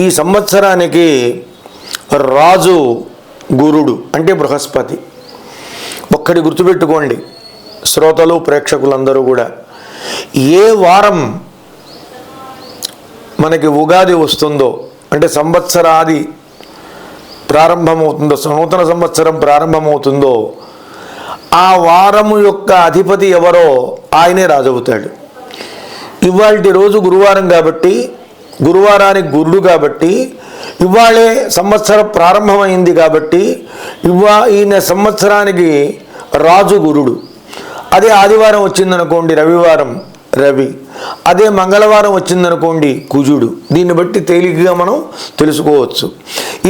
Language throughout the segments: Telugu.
ఈ సంవత్సరానికి రాజు గురుడు అంటే బృహస్పతి. ఒక్కటి గుర్తుపెట్టుకోండి శ్రోతలు ప్రేక్షకులందరూ కూడా, ఏ వారం మనకి ఉగాది వస్తుందో అంటే సంవత్సరాది ప్రారంభమవుతుందో, నూతన సంవత్సరం ప్రారంభమవుతుందో, ఆ వారము యొక్క అధిపతి ఎవరో ఆయనే రాజవుతాడు. ఇవాళ రోజు గురువారం కాబట్టి, గురువారానికి గురుడు కాబట్టి, ఇవాళే సంవత్సరం ప్రారంభమైంది కాబట్టి ఈయన సంవత్సరానికి రాజు గురుడు. అదే ఆదివారం వచ్చిందనుకోండి రవివారం రవి, అదే మంగళవారం వచ్చిందనుకోండి కుజుడు. దీన్ని బట్టి తేలికగా మనం తెలుసుకోవచ్చు.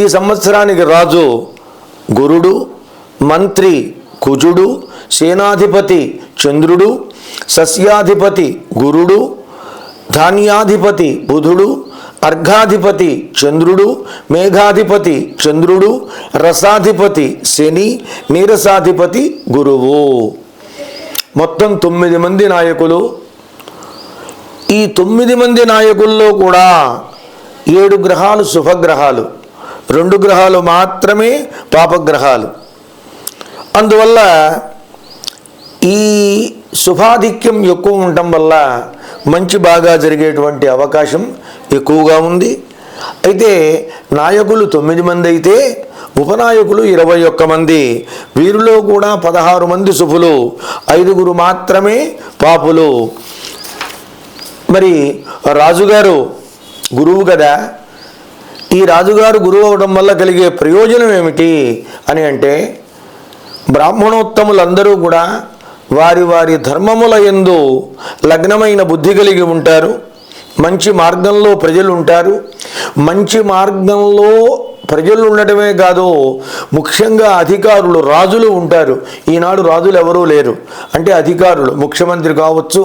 ఈ సంవత్సరానికి రాజు గురుడు, మంత్రి కుజుడు, సేనాధిపతి చంద్రుడు, సస్యాధిపతి గురుడు, ధాన్యాధిపతి బుధుడు, అర్ఘాధిపతి చంద్రుడు, మేఘాధిపతి చంద్రుడు, రసాధిపతి శని, నీరసాధిపతి గురువు. మొత్తం 9 మంది నాయకులు. ఈ 9 మంది నాయకుల్లో కూడా 7 గ్రహాలు శుభగ్రహాలు, 2 గ్రహాలు మాత్రమే పాపగ్రహాలు. అందువల్ల ఈ శుభాధిక్యం ఎక్కువ ఉండటం వల్ల మంచి బాగా జరిగేటువంటి అవకాశం ఎక్కువగా ఉంది. అయితే నాయకులు 9 మంది అయితే ఉపనాయకులు 21 మంది. వీరిలో కూడా 16 మంది శుభులు, 5 మాత్రమే పాపులు. మరి రాజుగారు గురువు కదా, ఈ రాజుగారు గురువు అవడం వల్ల కలిగే ప్రయోజనం ఏమిటి అని అంటే, బ్రాహ్మణోత్తములందరూ కూడా వారి వారి ధర్మముల యందు లగ్నమైన బుద్ధి కలిగి ఉంటారు. మంచి మార్గంలో ప్రజలు ఉంటారు. మంచి మార్గంలో ప్రజలు ఉండటమే కాదు, ముఖ్యంగా అధికారులు రాజులు ఉంటారు. ఈనాడు రాజులు ఎవరూ లేరు. అంటే అధికారులు ముఖ్యమంత్రి కావచ్చు,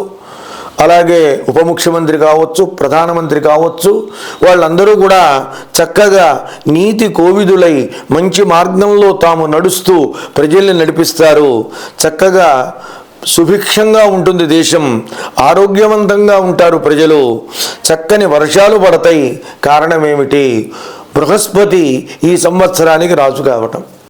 అలాగే ఉప ముఖ్యమంత్రి కావచ్చు, ప్రధానమంత్రి కావచ్చు, వాళ్ళందరూ కూడా చక్కగా నీతి కోవిదులై మంచి మార్గంలో తాము నడుస్తూ ప్రజల్ని నడిపిస్తారు. చక్కగా సుభిక్షంగా ఉంటుంది దేశం, ఆరోగ్యవంతంగా ఉంటారు ప్రజలు, చక్కని వర్షాలు పడతాయి. కారణం ఏమిటి? బృహస్పతి ఈ సంవత్సరానికి రాజు కావటం.